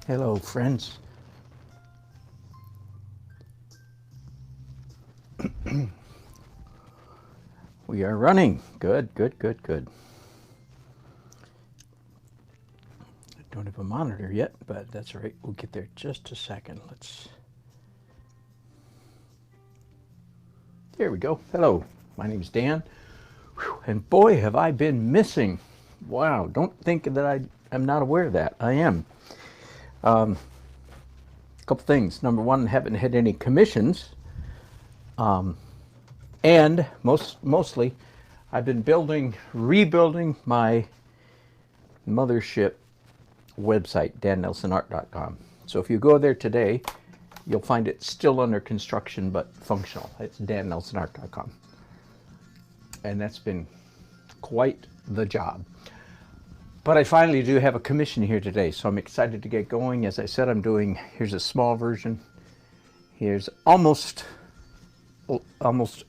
Hello, friends. We are running. Good, good, good, good. I don't have a monitor yet, but that's all right. We'll get there just a second. There we go. Hello, my name's Dan. Whew, and boy, have I been missing. Wow, don't think that I'm not aware of that. I am. A couple things. Number one, haven't had any commissions. And mostly, I've been rebuilding my mothership website, dannelsonart.com. So if you go there today, you'll find it still under construction but functional. It's dannelsonart.com. And that's been quite the job. But I finally do have a commission here today, so I'm excited to get going. As I said, here's a small version. Here's almost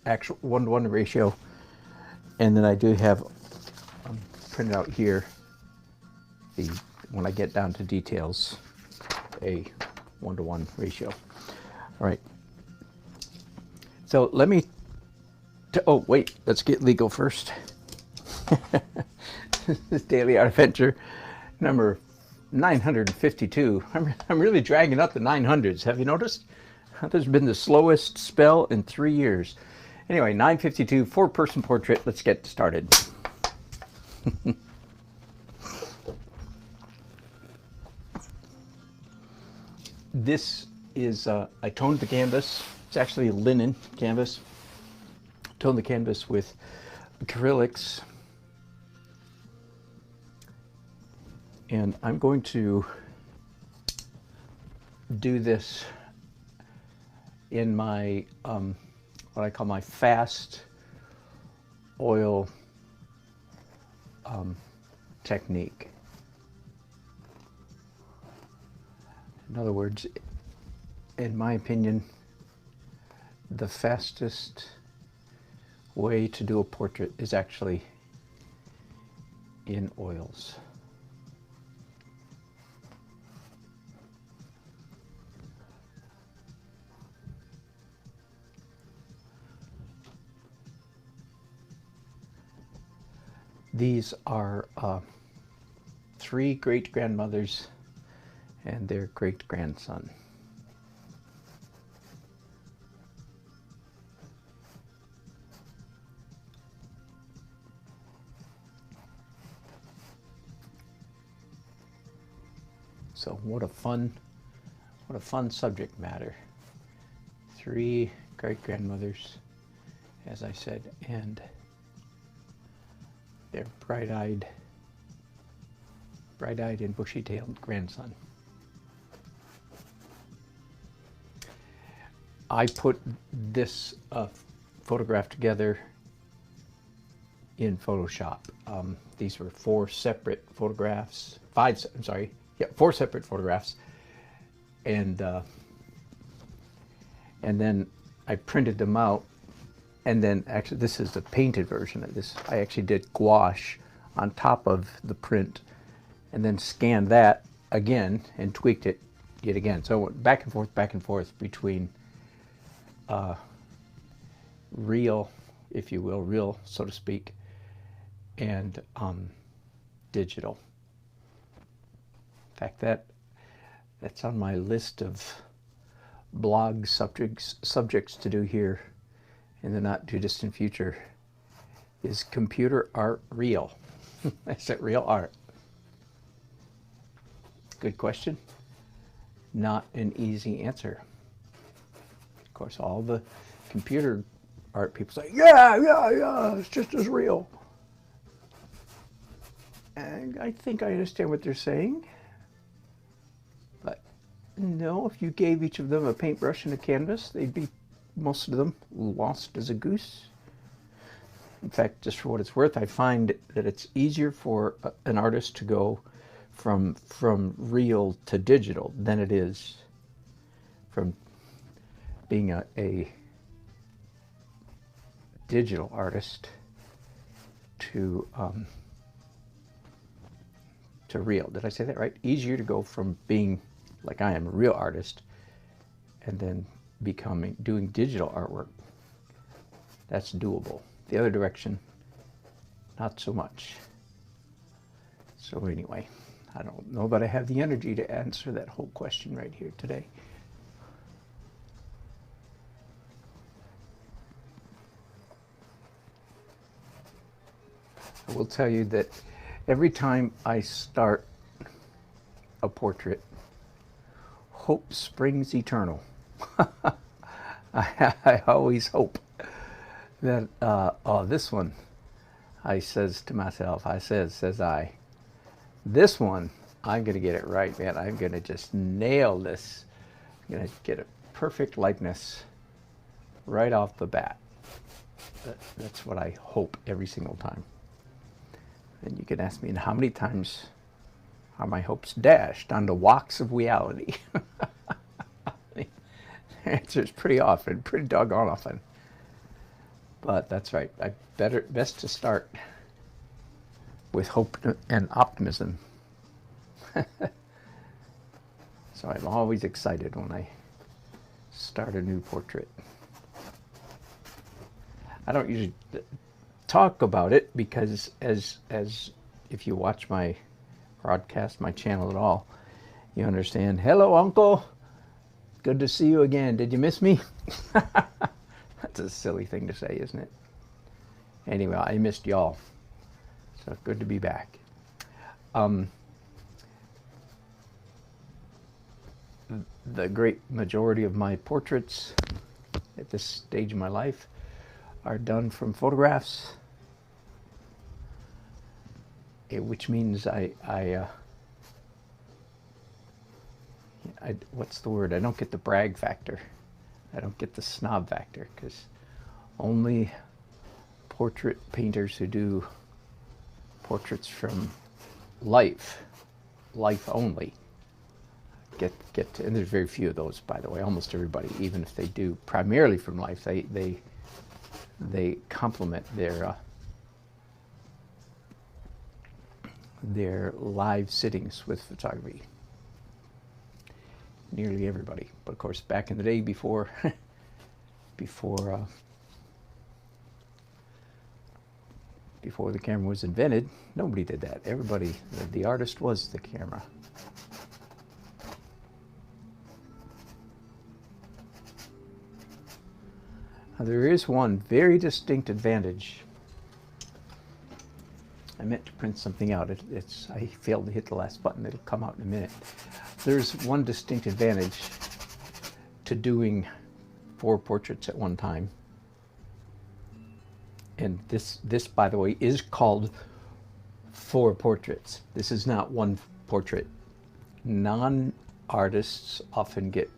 actual 1-to-1 ratio. And then I do have printed out here, when I get down to details, a 1-to-1 ratio. All right. So oh wait, let's get legal first. This is Daily Art Adventure number 952. I'm really dragging up the 900s. Have you noticed? There's been the slowest spell in 3 years. Anyway, 952, 4-person portrait. Let's get started. This is, I toned the canvas. It's actually a linen canvas. Toned the canvas with acrylics. And I'm going to do this in my, what I call my fast oil technique. In other words, in my opinion, the fastest way to do a portrait is actually in oils. These are 3 great-grandmothers and their great-grandson. So what a fun subject matter. 3 great-grandmothers, as I said, and their bright-eyed and bushy-tailed grandson. I put this photograph together in Photoshop. These were 4 separate photographs. 4 separate photographs, and then I printed them out. And then actually, this is the painted version of this. I actually did gouache on top of the print and then scanned that again and tweaked it yet again. So I went back and forth between real, if you will, real, so to speak, and digital. In fact, that's on my list of blog subjects to do here in the not too distant future. Is computer art real? Is it real art? Good question. Not an easy answer. Of course, all the computer art people say, yeah, it's just as real. And I think I understand what they're saying. But no, if you gave each of them a paintbrush and a canvas, they'd be, most of them, lost as a goose. In fact, just for what it's worth, I find that it's easier for an artist to go from real to digital than it is from being a digital artist to real. Did I say that right? Easier to go from being, like I am, a real artist, and then doing digital artwork. That's doable. The other direction, not so much. So anyway, I don't know that I have the energy to answer that whole question right here today. I will tell you that every time I start a portrait, hope springs eternal. I always hope that, this one, I says to myself, says I, this one, I'm going to get it right, man. I'm going to just nail this. I'm going to get a perfect likeness right off the bat. That's what I hope every single time. And you can ask me, how many times are my hopes dashed on the walks of reality? The answer is pretty often, pretty doggone often. But that's right. Best to start with hope and optimism. So I'm always excited when I start a new portrait. I don't usually talk about it because as if you watch my broadcast, my channel at all, you understand. Hello, Uncle. Good to see you again. Did you miss me? That's a silly thing to say, isn't it? Anyway, I missed y'all. So good to be back. The great majority of my portraits at this stage of my life are done from photographs, which means I what's the word? I don't get the brag factor. I don't get the snob factor, because only portrait painters who do portraits from life only, get to, and there's very few of those, by the way. Almost everybody, even if they do primarily from life, they complement their live sittings with photography. Nearly everybody, but of course, back in the day, before the camera was invented, nobody did that. Everybody, the artist was the camera. Now, there is one very distinct advantage. I meant to print something out. I failed to hit the last button. It'll come out in a minute. There's one distinct advantage to doing 4 portraits at one time. And this, by the way, is called 4 portraits. This is not one portrait. Non-artists often get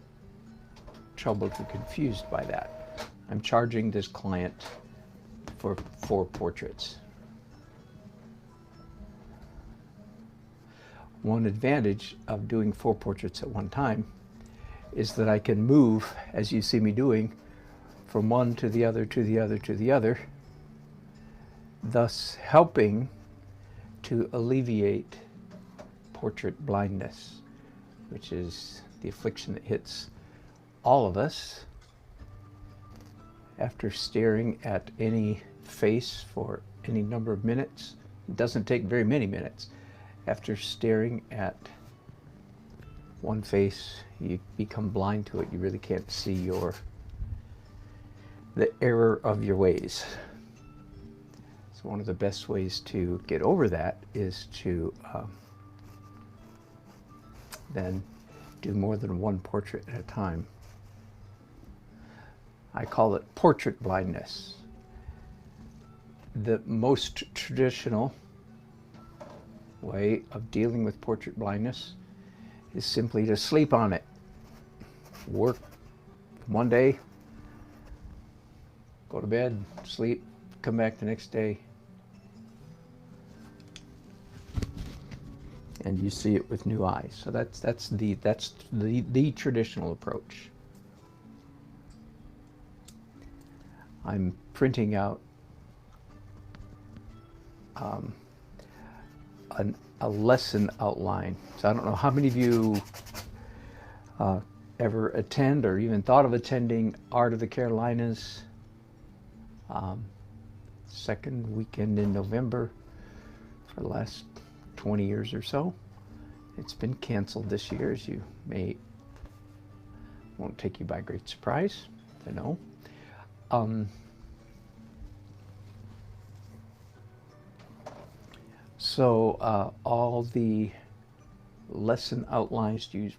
troubled or confused by that. I'm charging this client for 4 portraits. One advantage of doing 4 portraits at one time is that I can move, as you see me doing, from one to the other, to the other, to the other, thus helping to alleviate portrait blindness, which is the affliction that hits all of us after staring at any face for any number of minutes. It doesn't take very many minutes. After staring at one face, you become blind to it. You really can't see the error of your ways. So one of the best ways to get over that is to then do more than one portrait at a time. I call it portrait blindness. The most traditional way of dealing with portrait blindness is simply to sleep on it. Work one day, go to bed, sleep, come back the next day, and you see it with new eyes. So that's the traditional approach. I'm printing out a lesson outline. So I don't know how many of you ever attend or even thought of attending Art of the Carolinas, second weekend in November for the last 20 years or so. It's been canceled this year, as you may, won't take you by great surprise to know. So all the lesson outlines used,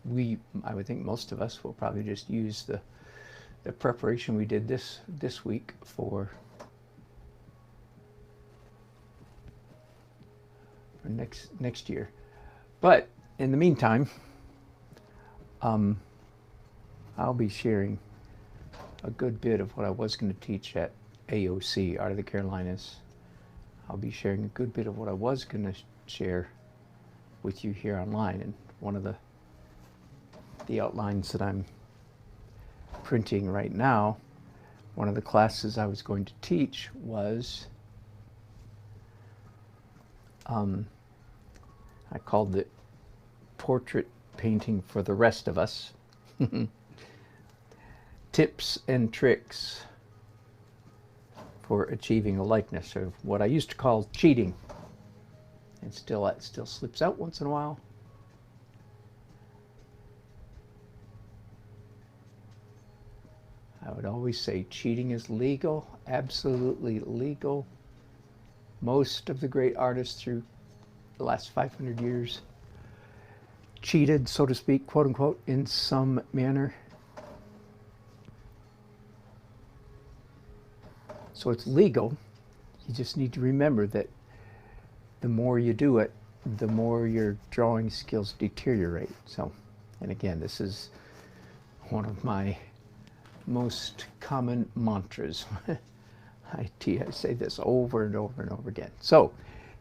I would think most of us will probably just use the preparation we did this week for next year. But in the meantime, I'll be sharing a good bit of what I was going to teach at AOC, Art of the Carolinas. I'll be sharing a good bit of what I was going to share with you here online. And one of the outlines that I'm printing right now, one of the classes I was going to teach was, I called it Portrait Painting for the Rest of Us. Tips and tricks for achieving a likeness, or what I used to call cheating. And still, that still slips out once in a while. I would always say cheating is legal, absolutely legal. Most of the great artists through the last 500 years cheated, so to speak, quote unquote, in some manner. So it's legal. You just need to remember that the more you do it, the more your drawing skills deteriorate. So, and again, this is one of my most common mantras. I say this over and over and over again. So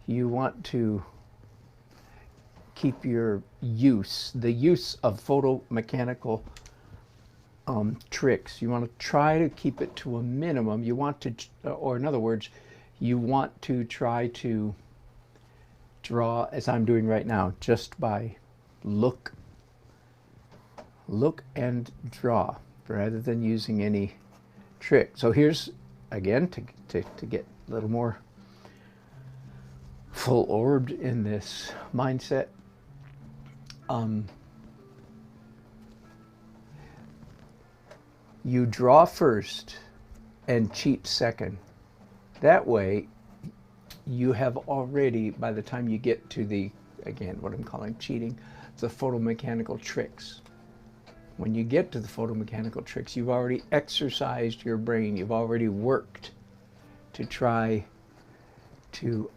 you want to keep your the use of photomechanical tricks. You want to try to keep it to a minimum. You want to, or in other words, you want to try to draw, as I'm doing right now, just by look and draw, rather than using any trick. So here's, again, to get a little more full-orbed in this mindset. You draw first and cheat second. That way, you have already, by the time you get to the, again, what I'm calling cheating, the photomechanical tricks. When you get to the photomechanical tricks, you've already exercised your brain. You've already worked to try to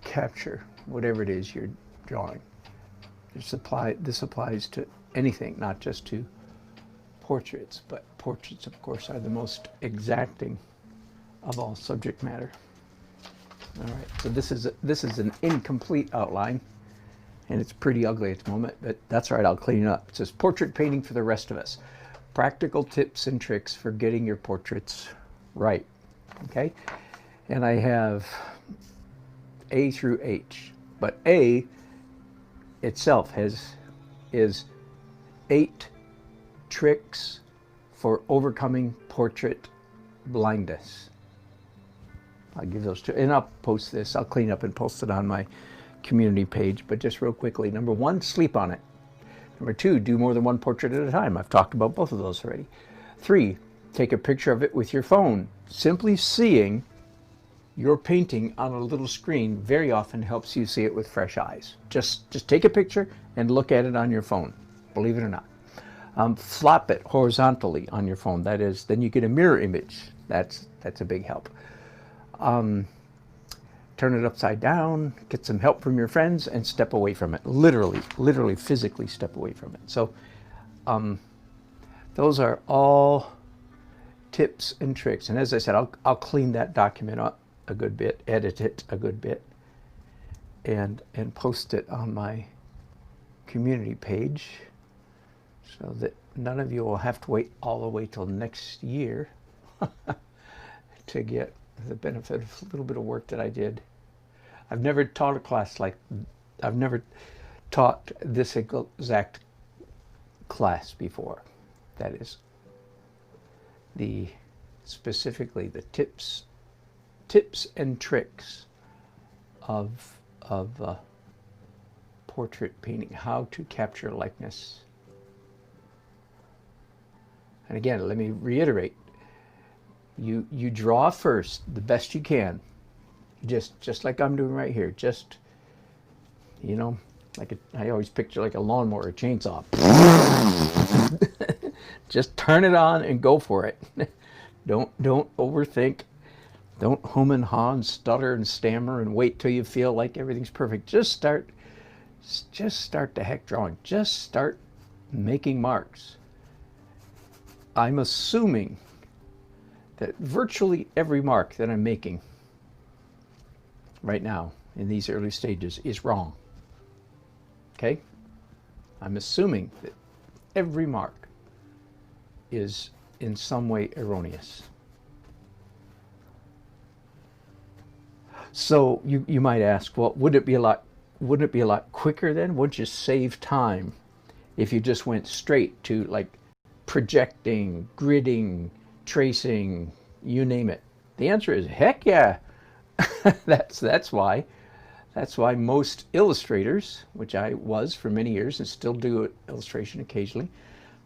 capture whatever it is you're drawing. This applies to anything, not just to portraits, but portraits, of course, are the most exacting of all subject matter. All right, so this is an incomplete outline, and it's pretty ugly at the moment, but that's all right, I'll clean it up. It says Portrait Painting for the Rest of Us. Practical tips and tricks for getting your portraits right. Okay, and I have A through H, but A itself is 8 tricks for overcoming portrait blindness. I'll give those to, and I'll post this. I'll clean up and post it on my community page. But just real quickly, number 1, sleep on it. Number 2, do more than one portrait at a time. I've talked about both of those already. 3, take a picture of it with your phone. Simply seeing your painting on a little screen very often helps you see it with fresh eyes. Just take a picture and look at it on your phone, believe it or not. Flop it horizontally on your phone. That is, then you get a mirror image. That's a big help. Turn it upside down, get some help from your friends, and step away from it. Literally, physically step away from it. So those are all tips and tricks. And as I said, I'll clean that document up a good bit, edit it a good bit, and post it on my community page so that none of you will have to wait all the way till next year to get the benefit of a little bit of work that I did. I've never taught a class like, I've never taught this exact class before. That is specifically the tips and tricks of portrait painting, how to capture likeness. And again, let me reiterate, you draw first the best you can, just like I'm doing right here. Just, you know, like I always picture like a lawnmower, a chainsaw. Just turn it on and go for it. Don't overthink. Don't hum and haw and stutter and stammer and wait till you feel like everything's perfect. Just start the heck drawing. Just start making marks. I'm assuming that virtually every mark that I'm making right now in these early stages is wrong. Okay? I'm assuming that every mark is in some way erroneous. So you might ask, well, wouldn't it be a lot quicker then? Wouldn't you save time if you just went straight to like projecting, gridding, tracing, you name it? The answer is heck yeah. That's why most illustrators, which I was for many years and still do illustration occasionally,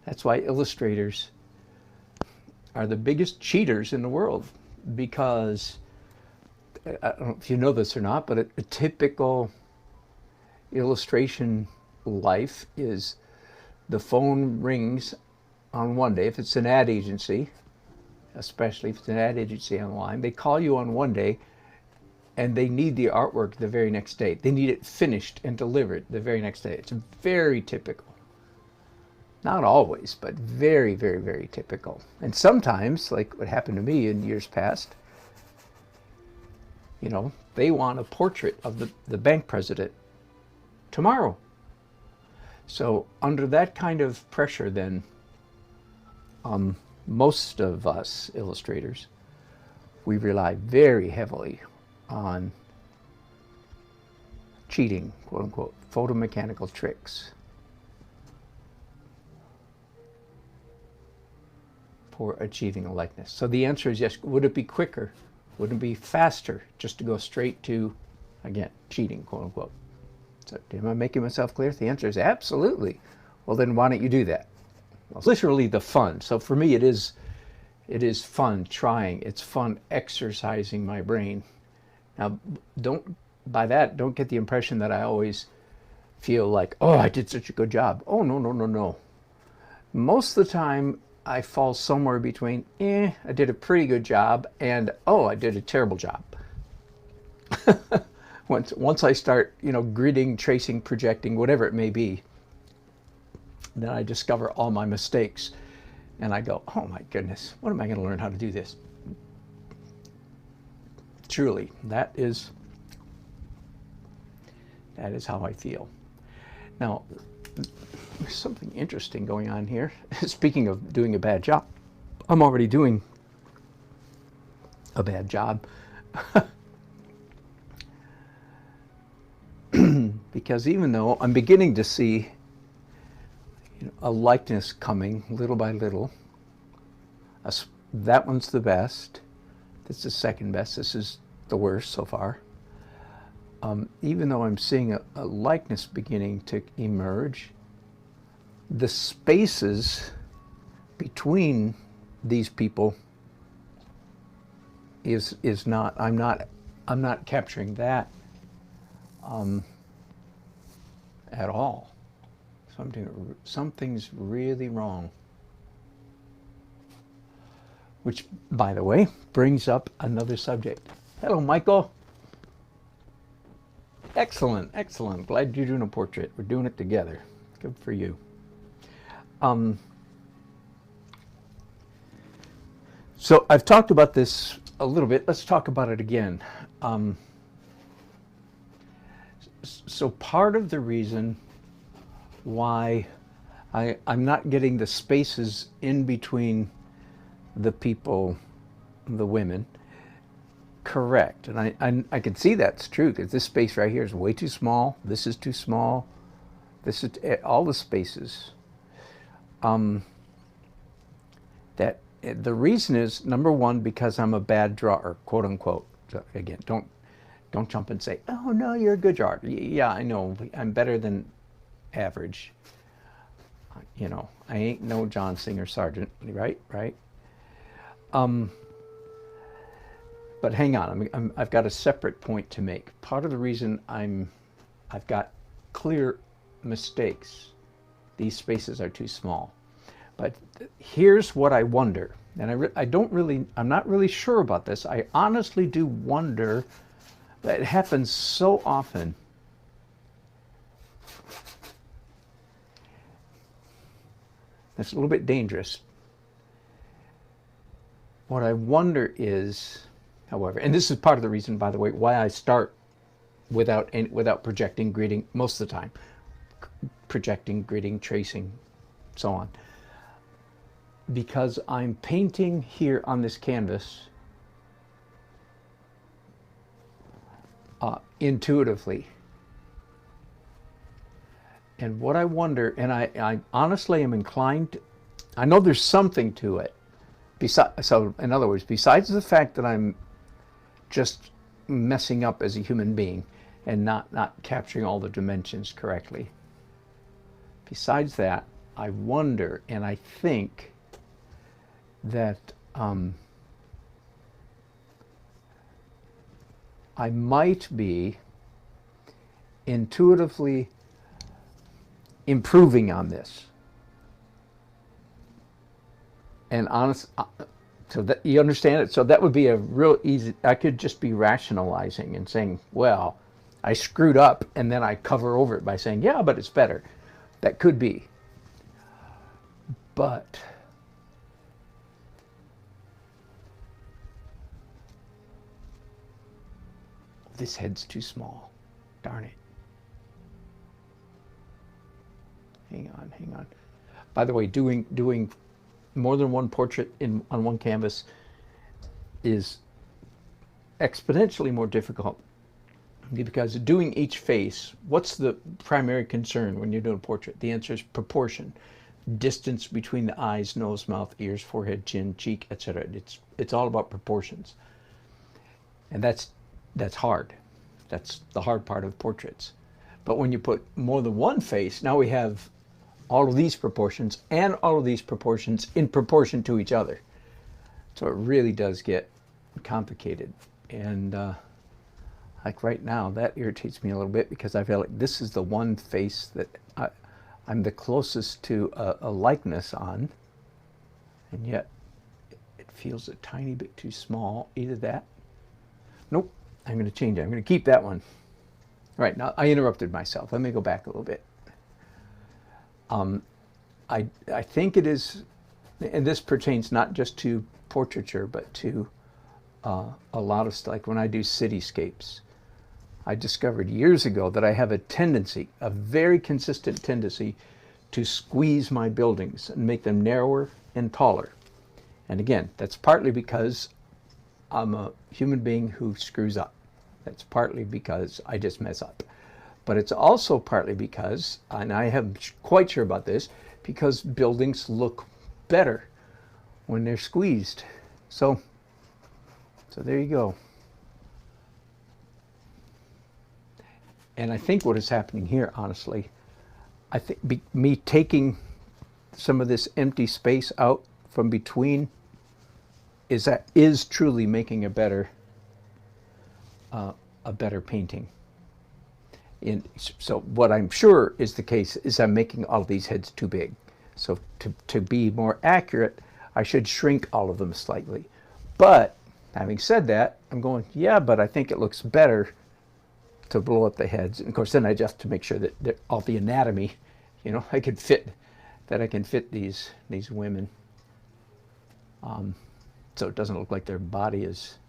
that's why illustrators are the biggest cheaters in the world, because I don't know if you know this or not, but a typical illustration life is the phone rings on one day. If it's an ad agency, especially if it's an ad agency online, they call you on one day and they need the artwork the very next day. They need it finished and delivered the very next day. It's very typical. Not always, but very, very, very typical. And sometimes, like what happened to me in years past, you know, they want a portrait of the bank president tomorrow. So under that kind of pressure, then, most of us illustrators, we rely very heavily on cheating, quote unquote, photomechanical tricks for achieving a likeness. So the answer is yes. Would it be quicker? Wouldn't it be faster just to go straight to, again, cheating, quote unquote? So am I making myself clear? The answer is absolutely. Well, then why don't you do that? Well, it's literally the fun. So for me, it is fun trying. It's fun exercising my brain. Now, don't get the impression that I always feel like, oh, I did such a good job. Oh, no. Most of the time, I fall somewhere between, I did a pretty good job, and, oh, I did a terrible job. Once I start, gridding, tracing, projecting, whatever it may be, then I discover all my mistakes, and I go, oh my goodness, when am I going to learn how to do this? Truly, that is how I feel. Now, there's something interesting going on here. Speaking of doing a bad job, I'm already doing a bad job. Because even though I'm beginning to see a likeness coming little by little, that one's the best. That's the second best. This is the worst so far. Even though I'm seeing a likeness beginning to emerge, the spaces between these people is not. I'm not capturing that at all. Something's really wrong. Which, by the way, brings up another subject. Hello, Michael. Excellent. Glad you're doing a portrait. We're doing it together. Good for you. So I've talked about this a little bit. Let's talk about it again. So part of the reason why I'm not getting the spaces in between the people, the women, correct. And I can see that's true, because this space right here is way too small. This is too small. This is all the spaces. That the reason is, number one, because I'm a bad drawer, quote unquote. So again, don't jump and say, oh no, you're a good drawer. Yeah, I know, I'm better than average. You know, I ain't no John Singer Sargent, right? But hang on, I've got a separate point to make. Part of the reason I've got clear mistakes, these spaces are too small. But here's what I wonder, and I'm not really sure about this. I honestly do wonder, that it happens so often. That's a little bit dangerous. What I wonder is, however, and this is part of the reason, by the way, why I start without projecting, gridding most of the time. Projecting, gridding, tracing, so on. Because I'm painting here on this canvas intuitively. And what I wonder, and I honestly am inclined, I know there's something to it. So in other words, besides the fact that I'm just messing up as a human being and not capturing all the dimensions correctly, besides that, I wonder, and I think that I might be intuitively improving on this. And so that you understand it. So that would be a real easy, I could just be rationalizing and saying, well, I screwed up, and then I cover over it by saying, yeah, but it's better. That could be. But this head's too small. Darn it. Hang on. By the way, doing more than one portrait on one canvas is exponentially more difficult, because doing each face, what's the primary concern when you're doing a portrait? The answer is proportion. Distance between the eyes, nose, mouth, ears, forehead, chin, cheek, etc. It's all about proportions. And that's hard. That's the hard part of portraits. But when you put more than one face, now we have all of these proportions and all of these proportions in proportion to each other. So it really does get complicated. And like right now, that irritates me a little bit, because I feel like this is the one face that I'm the closest to a likeness on, and yet it feels a tiny bit too small. Either that. Nope, I'm going to change it. I'm going to keep that one. All right, now I interrupted myself. Let me go back a little bit. I think it is, and this pertains not just to portraiture, but to a lot of stuff. Like when I do cityscapes, I discovered years ago that I have a tendency, a very consistent tendency, to squeeze my buildings and make them narrower and taller. And again, that's partly because I'm a human being who screws up. That's partly because I just mess up. But it's also partly because, and I am quite sure about this, because buildings look better when they're squeezed. So there you go. And I think what is happening here, honestly, I think me taking some of this empty space out from between is truly making a better painting. So what I'm sure is the case is I'm making all of these heads too big. So to be more accurate, I should shrink all of them slightly. But having said that, I'm going, yeah, but I think it looks better to blow up the heads. And of course, then I just to make sure that all the anatomy, I can fit these women. So it doesn't look like their body is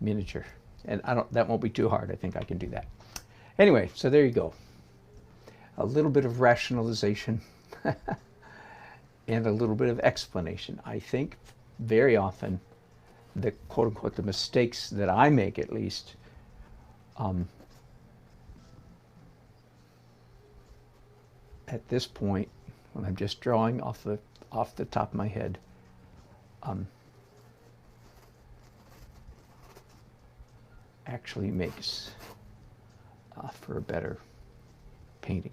miniature. And that won't be too hard. I think I can do that. Anyway, so there you go. A little bit of rationalization and a little bit of explanation. I think very often the quote unquote the mistakes that I make, at least, at this point, when I'm just drawing off the top of my head, actually makes for a better painting.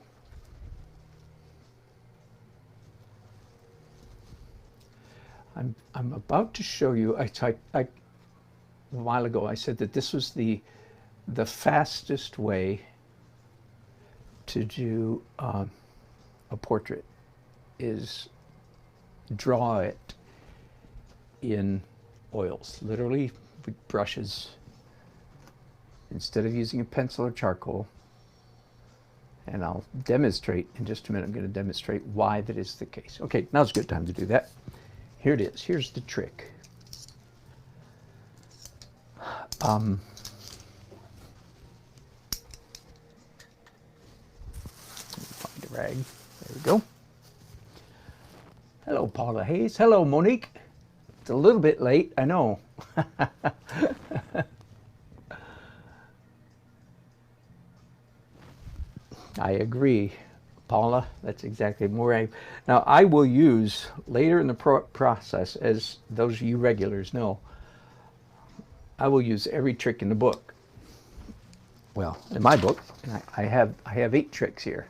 I'm about to show you. A while ago I said that this was the fastest way to do a portrait, is draw it in oils, literally with brushes, instead of using a pencil or charcoal. And I'll demonstrate in just a minute. I'm going to demonstrate why that is the case. Okay, now's a good time to do that. Here it is. Here's the trick. Find a rag. There we go. Hello, Paula Hayes. Hello, Monique. It's a little bit late, I know. I agree, Paula. That's exactly more. Now, I will use later in the process, as those of you regulars know, I will use every trick in the book. Well, in my book, I have 8 tricks here.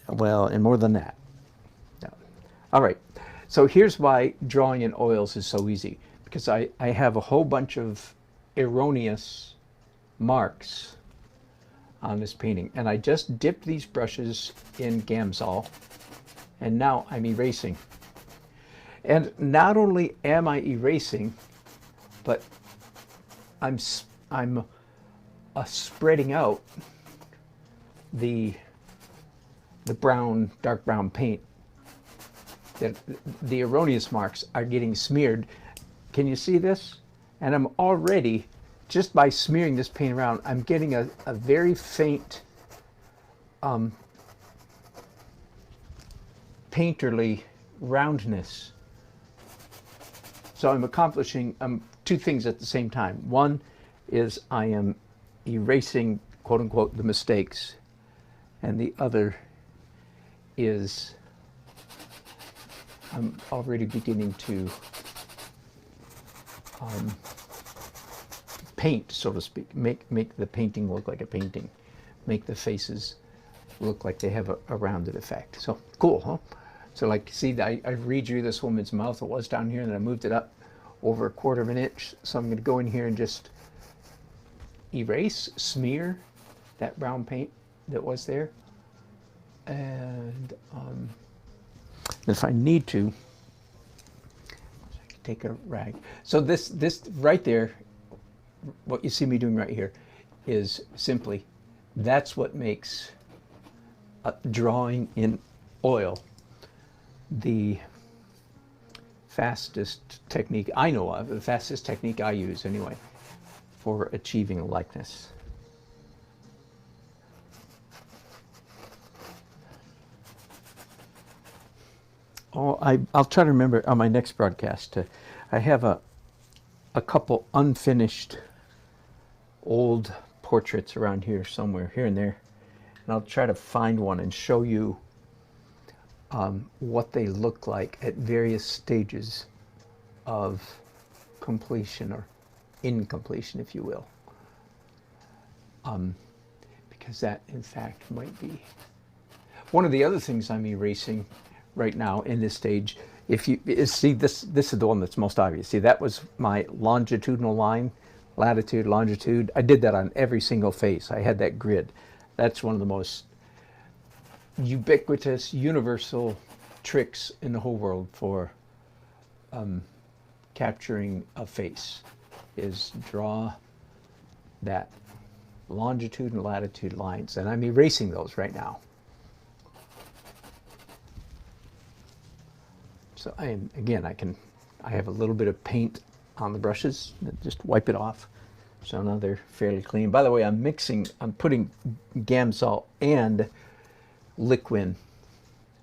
Well, and more than that. No. All right. So here's why drawing in oils is so easy, because I have a whole bunch of erroneous marks on this painting, and I just dipped these brushes in Gamsol, and now I'm erasing. And not only am I erasing, but I'm spreading out the brown, dark brown paint. That the erroneous marks are getting smeared. Can you see this? And I'm already, just by smearing this paint around, I'm getting a very faint painterly roundness. So I'm accomplishing 2 things at the same time. One is I am erasing, quote unquote, the mistakes, and the other is I'm already beginning to paint, so to speak, make the painting look like a painting, make the faces look like they have a rounded effect. So cool, huh? So like, see, I redrew this woman's mouth. It was down here, and then I moved it up over 1/4 of an inch. So I'm going to go in here and just erase, smear that brown paint that was there. And if I need to, I can take a rag. So this right there, what you see me doing right here, is simply, that's what makes drawing in oil the fastest technique I know of, the fastest technique I use anyway, for achieving a likeness. Oh, I'll try to remember on my next broadcast. I have a couple unfinished old portraits around here somewhere, here and there, and I'll try to find one and show you what they look like at various stages of completion, or incompletion, if you will, because that in fact might be one of the other things I'm erasing right now in this stage. If you see this is the one that's most obvious. See, that was my longitudinal line, latitude, longitude. I did that on every single face. I had that grid. That's one of the most ubiquitous, universal tricks in the whole world for capturing a face, is draw that longitude and latitude lines, and I'm erasing those right now. So I have a little bit of paint on the brushes, just wipe it off. So now they're fairly clean. By the way, I'm putting Gamsol and Liquin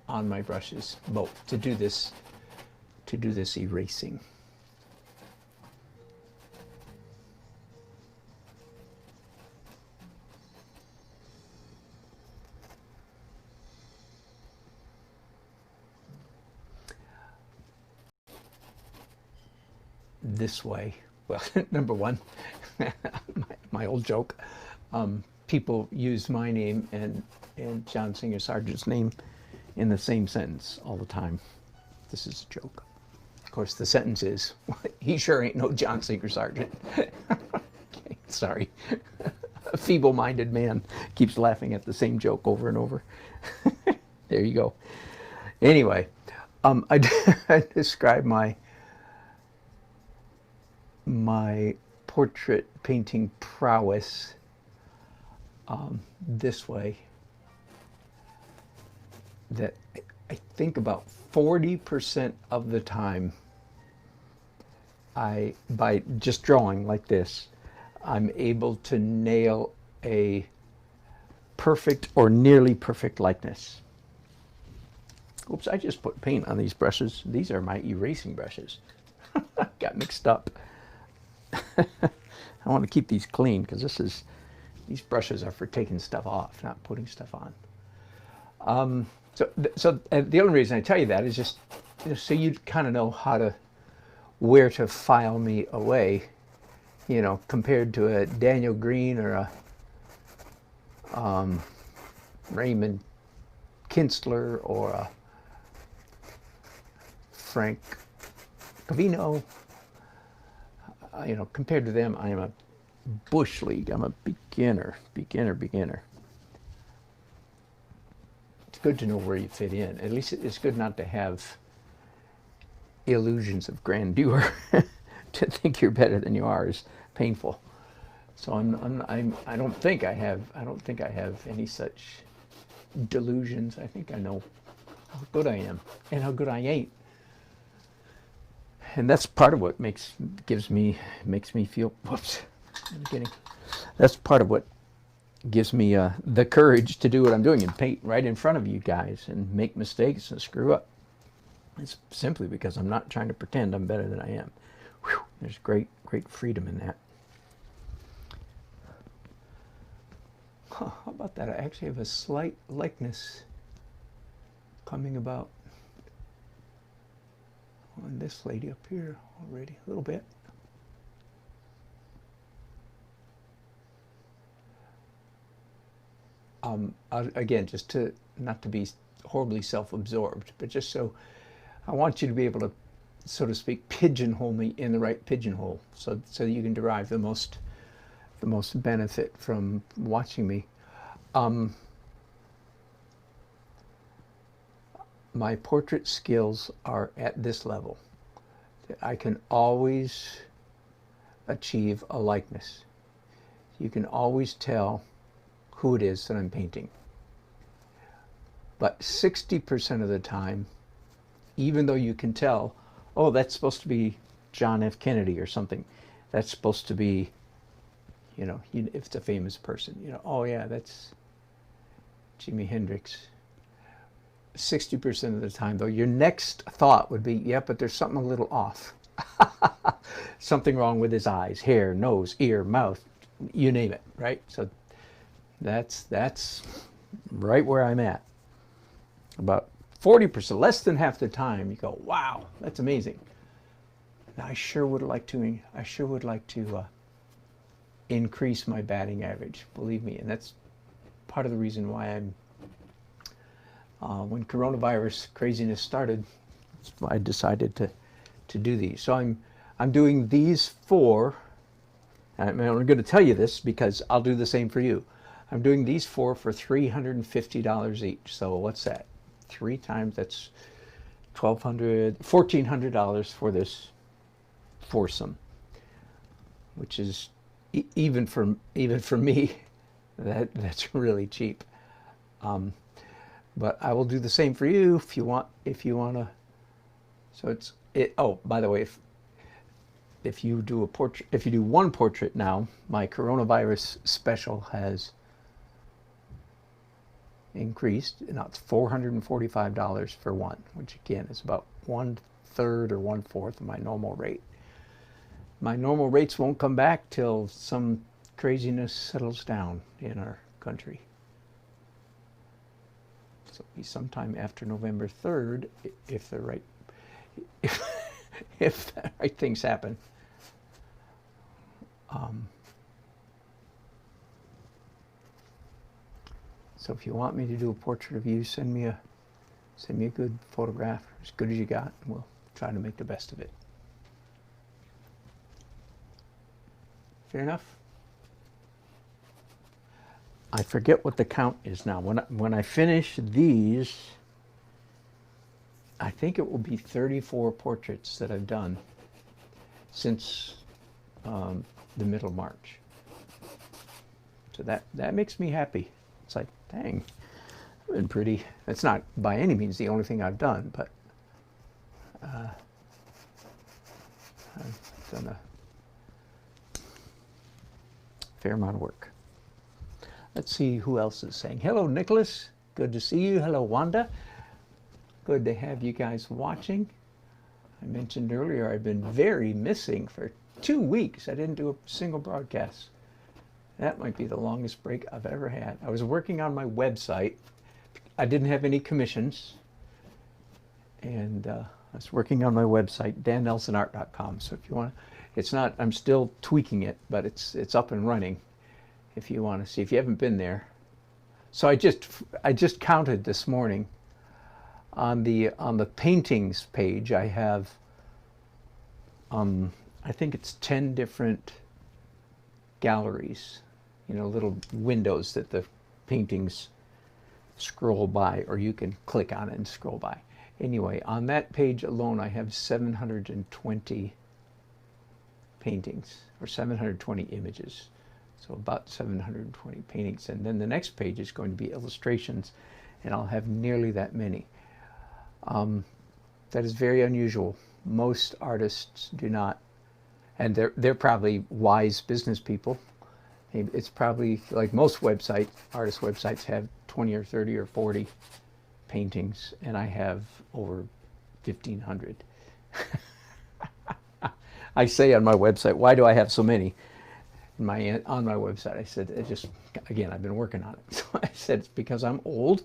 on my brushes, both, to do this erasing. This way. Well, number one, my old joke, people use my name and John Singer Sargent's name in the same sentence all the time. This is a joke. Of course, the sentence is, he sure ain't no John Singer Sargent. Okay, sorry. A feeble-minded man keeps laughing at the same joke over and over. There you go. Anyway, I describe my portrait painting prowess this way, that I think about 40% of the time, by just drawing like this, I'm able to nail a perfect or nearly perfect likeness. Oops, I just put paint on these brushes. These are my erasing brushes. Got mixed up. I want to keep these clean because these brushes are for taking stuff off, not putting stuff on. So the only reason I tell you that is just so you kind of know where to file me away, compared to a Daniel Green or a Raymond Kinstler or a Frank Covino. Compared to them, I am a bush league. I'm a beginner. It's good to know where you fit in. At least it's good not to have illusions of grandeur. To think you're better than you are is painful. So I don't think I have any such delusions. I think I know how good I am and how good I ain't. And that's part of what makes me feel. Whoops, I'm kidding. That's part of what gives me the courage to do what I'm doing and paint right in front of you guys and make mistakes and screw up. It's simply because I'm not trying to pretend I'm better than I am. Whew, there's great freedom in that. Huh, how about that? I actually have a slight likeness coming about on this lady up here already, a little bit. Again, just not to be horribly self-absorbed, but just so I want you to be able to, so to speak, pigeonhole me in the right pigeonhole, so that you can derive the most benefit from watching me. My portrait skills are at this level. I can always achieve a likeness. You can always tell who it is that I'm painting. But 60% of the time, even though you can tell, oh, that's supposed to be John F. Kennedy or something, that's supposed to be, if it's a famous person, oh yeah, that's Jimi Hendrix. 60% of the time, though, your next thought would be, yeah, but there's something a little off. Something wrong with his eyes, hair, nose, ear, mouth, you name it, right? So that's right where I'm at. About 40%, less than half the time, you go, wow, that's amazing. Now, I sure would like to increase my batting average, believe me, and that's part of the reason why I'm. When coronavirus craziness started, I decided to do these. So I'm doing these 4. I'm going to tell you this because I'll do the same for you. I'm doing these 4 for $350 each. So what's that? 3 times, that's $1,400 for this foursome, which is even for me, that's really cheap. But I will do the same for you if you want to. So oh, by the way, if you do a portrait, if you do one portrait now, my coronavirus special has increased. Now it's $445 for one, which again is about 1/3 or 1/4 of my normal rate. My normal rates won't come back till some craziness settles down in our country. So it'll be sometime after November 3rd if the right if the right things happen. So if you want me to do a portrait of you, send me a good photograph, as good as you got, and we'll try to make the best of it. Fair enough? I forget what the count is now. When I finish these, I think it will be 34 portraits that I've done since the middle of March. So that makes me happy. It's like, dang, I've been pretty. It's not by any means the only thing I've done, but I've done a fair amount of work. Let's see who else is saying. Hello, Nicholas. Good to see you. Hello, Wanda. Good to have you guys watching. I mentioned earlier I've been very missing for 2 weeks. I didn't do a single broadcast. That might be the longest break I've ever had. I was working on my website. I didn't have any commissions. And I was working on my website, dannelsonart.com. So if you want to, it's not, I'm still tweaking it, but it's up and running if you want to see. If you haven't been there. So I just counted this morning on the paintings page. I have I think it's 10 different galleries, little windows that the paintings scroll by, or you can click on it and scroll by. Anyway, on that page alone, I have 720 paintings, or 720 images. So about 720 paintings. And then the next page is going to be illustrations, and I'll have nearly that many. That is very unusual. Most artists do not, and they're probably wise business people. It's probably like most artist websites have 20 or 30 or 40 paintings, and I have over 1,500. I say on my website, why do I have so many? On my website, I said, I've been working on it. So I said, it's because I'm old.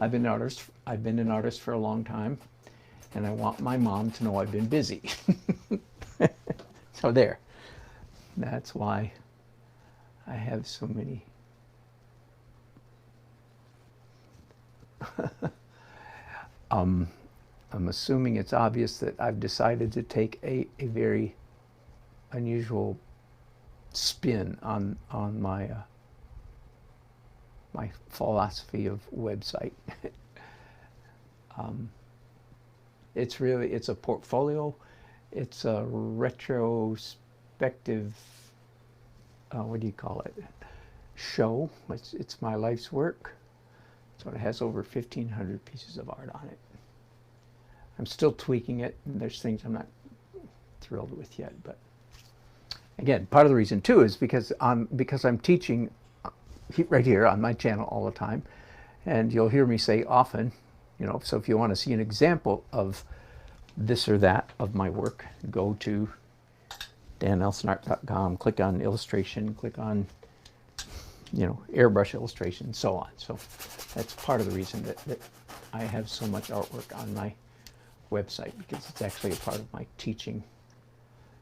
I've been an artist for a long time, and I want my mom to know I've been busy. So there. That's why I have so many. I'm assuming it's obvious that I've decided to take a very unusual spin on my my philosophy of website. It's a portfolio. It's a retrospective, what do you call it? Show. It's my life's work. So it has over 1,500 pieces of art on it. I'm still tweaking it, and there's things I'm not thrilled with yet. But again, part of the reason too is because I'm teaching right here on my channel all the time, and you'll hear me say often, so if you want to see an example of this or that of my work, go to dannelsonart.com, click on illustration, click on airbrush illustration, and so on. So that's part of the reason that I have so much artwork on my website, because it's actually a part of my teaching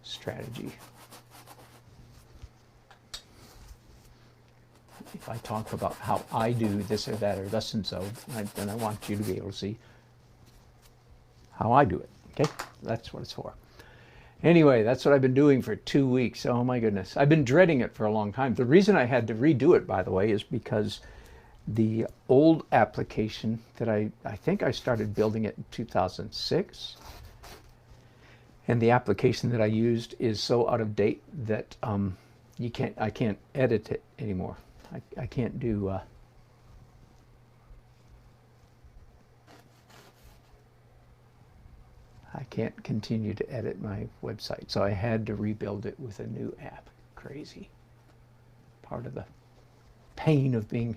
strategy. If I talk about how I do this or that or thus and so, then I want you to be able to see how I do it. Okay? That's what it's for. Anyway, that's what I've been doing for 2 weeks. Oh my goodness. I've been dreading it for a long time. The reason I had to redo it, by the way, is because the old application that I think I started building it in 2006, and the application that I used is so out of date that I can't edit it anymore. I can't do I can't continue to edit my website, so I had to rebuild it with a new app. Crazy. Part of the pain of being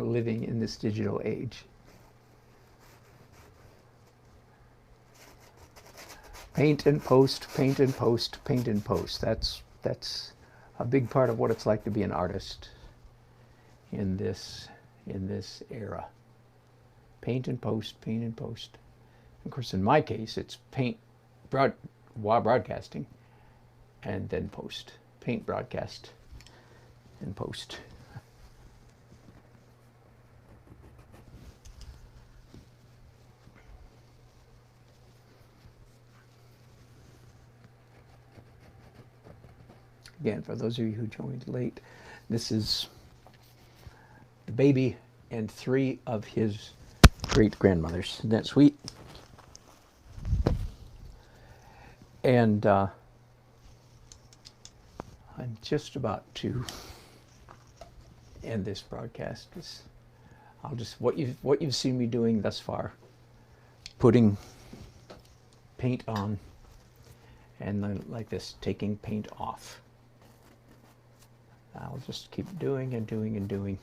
living in this digital age. Paint and post, paint and post, paint and post. That's a big part of what it's like to be an artist in this era. Paint and post, paint and post. Of course, in my case, it's paint while broadcasting, and then post. Paint, broadcast, and post. Again, for those of you who joined late, this is the baby and 3 of his great-grandmothers. Isn't that sweet? And I'm just about to end this broadcast. I'll just what you've seen me doing thus far, putting paint on, and then like this, taking paint off. I'll just keep doing and doing and doing.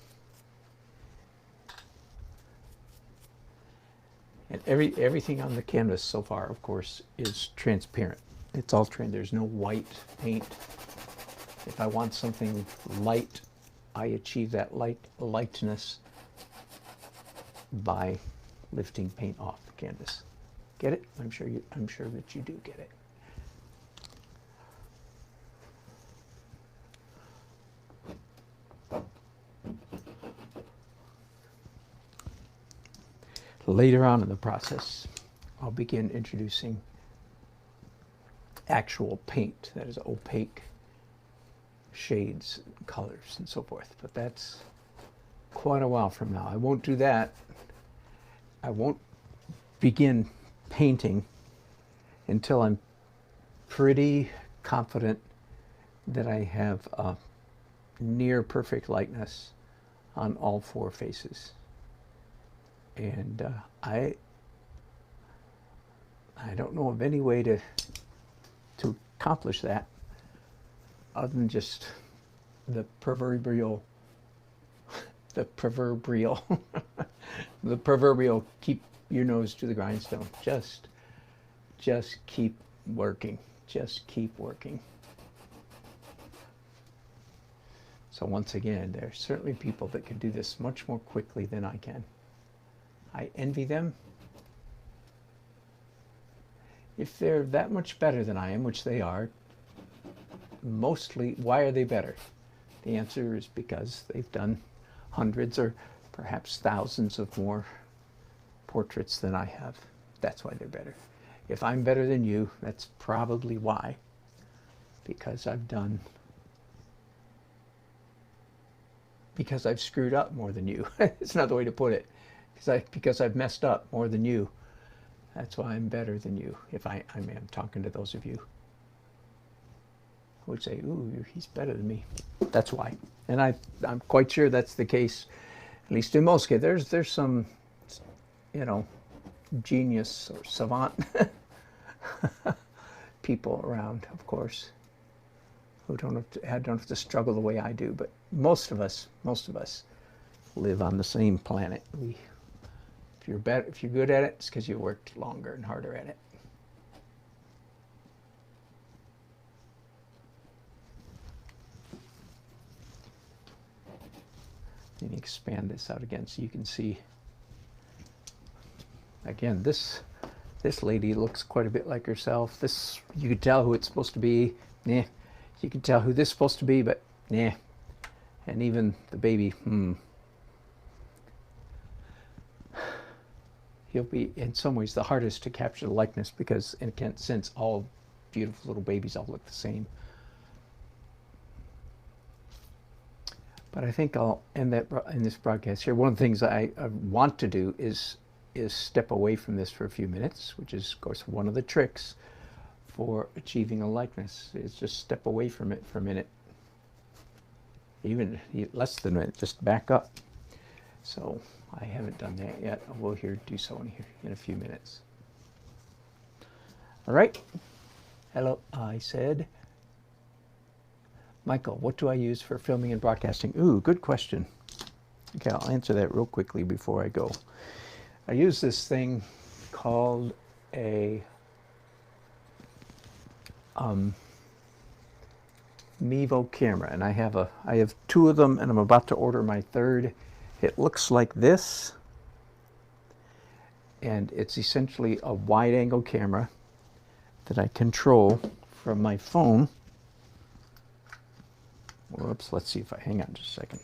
And everything on the canvas so far, of course, is transparent. It's all there's no white paint. If I want something light, I achieve that lightness by lifting paint off the canvas. Get it? I'm sure that you do get it. Later on in the process, I'll begin introducing actual paint, that is opaque shades, colors, and so forth. But that's quite a while from now. I won't do that. I won't begin painting until I'm pretty confident that I have a near perfect likeness on all 4 faces. And I don't know of any way to accomplish that other than just the proverbial the proverbial keep your nose to the grindstone. Just keep working. Just keep working. So once again, there are certainly people that can do this much more quickly than I can. I envy them. If they're that much better than I am, which they are, mostly, why are they better? The answer is because they've done hundreds or perhaps thousands of more portraits than I have. That's why they're better. If I'm better than you, that's probably why. Because I've screwed up more than you. It's another way to put it. Because I've messed up more than you. That's why I'm better than you. If I am talking to those of you who would say, ooh, he's better than me. That's why. And I'm quite sure that's the case, at least in most cases. There's some, genius or savant people around, of course, who don't have to struggle the way I do. But most of us live on the same planet. If you're good at it, it's because you worked longer and harder at it. Let me expand this out again so you can see. Again, this lady looks quite a bit like herself. This, you could tell who it's supposed to be. Nah. You can tell who this is supposed to be, but nah. And even the baby, He'll be, in some ways, the hardest to capture the likeness because, in a sense, all beautiful little babies all look the same. But I think I'll end that in this broadcast here. One of the things I want to do is step away from this for a few minutes, which is, of course, one of the tricks for achieving a likeness, is just step away from it for a minute. Even less than a minute, just back up. So I haven't done that yet. I will do so in a few minutes. All right. Hello, I said. Michael, what do I use for filming and broadcasting? Ooh, good question. Okay, I'll answer that real quickly before I go. I use this thing called a Mevo camera, and I have two of them, and I'm about to order my third. It looks like this, and it's essentially a wide-angle camera that I control from my phone. Whoops, let's see if I hang on just a second.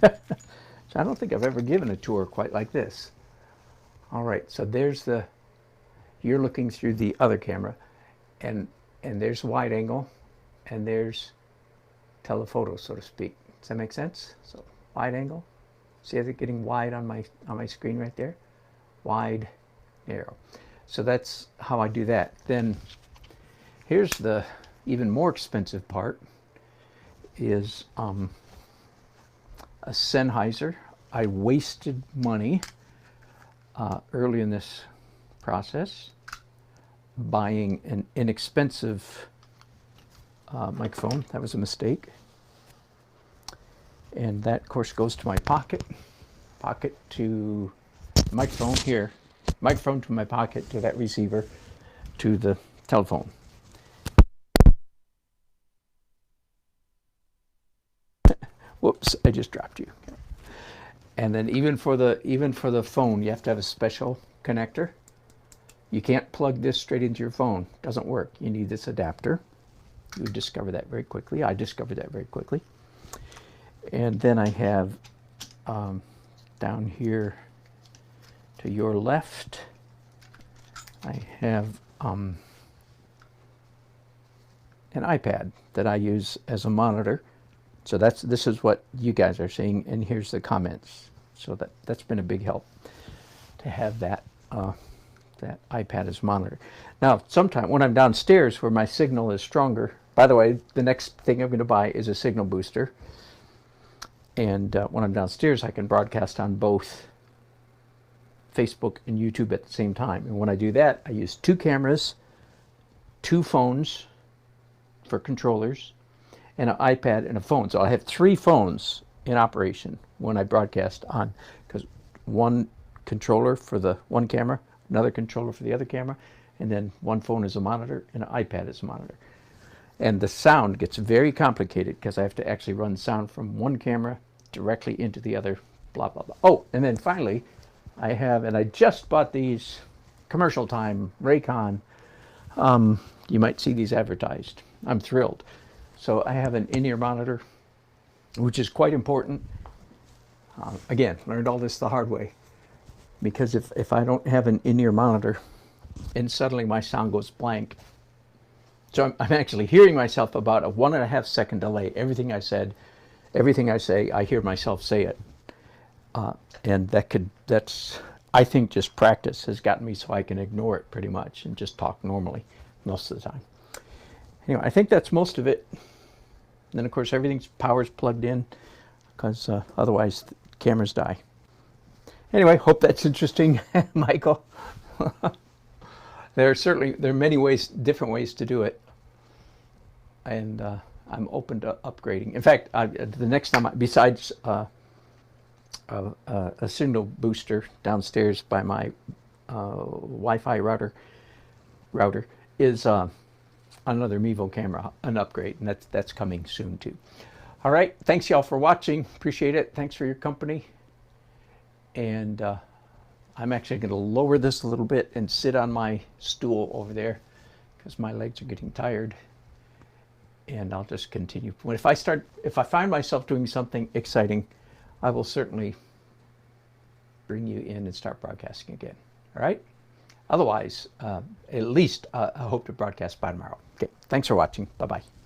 So I don't think I've ever given a tour quite like this. All right, so there's you're looking through the other camera, and there's wide angle, and there's telephoto, so to speak. Does that make sense? So wide angle, see it getting wide on my screen right there? Wide, narrow. So that's how I do that. Then here's the even more expensive part, is a Sennheiser. I wasted money early in this process buying an inexpensive microphone. That was a mistake. And that, of course, goes to my pocket to the microphone here, microphone to my pocket to that receiver to the telephone. Whoops, I just dropped you. And then even for the phone, you have to have a special connector. You can't plug this straight into your phone. It doesn't work. You need this adapter. You discover that very quickly. I discovered that very quickly. And then I have down here to your left, I have an iPad that I use as a monitor. So this is what you guys are seeing, and here's the comments. So that's been a big help to have that that iPad as monitor. Now, sometime when I'm downstairs where my signal is stronger, by the way, the next thing I'm going to buy is a signal booster. And when I'm downstairs, I can broadcast on both Facebook and YouTube at the same time. And when I do that, I use two cameras, two phones for controllers, and an iPad and a phone. So I have three phones in operation when I broadcast on, because one controller for the one camera, another controller for the other camera, and then one phone is a monitor and an iPad is a monitor. And the sound gets very complicated because I have to actually run sound from one camera directly into the other, blah, blah, blah. Oh, and then finally, I have, and I just bought these, commercial time, Raycon. You might see these advertised. I'm thrilled. So I have an in-ear monitor, which is quite important. Again, learned all this the hard way. Because if I don't have an in-ear monitor, and suddenly my sound goes blank. So I'm actually hearing myself about a 1.5 second delay. Everything I say, I hear myself say it. And that's, I think just practice has gotten me so I can ignore it pretty much and just talk normally most of the time. Anyway, I think that's most of it. Then, of course, everything's power's plugged in because otherwise the cameras die. Anyway, hope that's interesting, Michael. There are many ways, different ways to do it, and I'm open to upgrading. In fact, the next time, besides a signal booster downstairs by my Wi-Fi router is another Mevo camera, an upgrade, and that's coming soon too. All right, thanks y'all for watching. Appreciate it. Thanks for your company. And I'm actually going to lower this a little bit and sit on my stool over there because my legs are getting tired. And I'll just continue. If I find myself doing something exciting, I will certainly bring you in and start broadcasting again. All right? Otherwise, at least I hope to broadcast by tomorrow. Okay, thanks for watching. Bye-bye.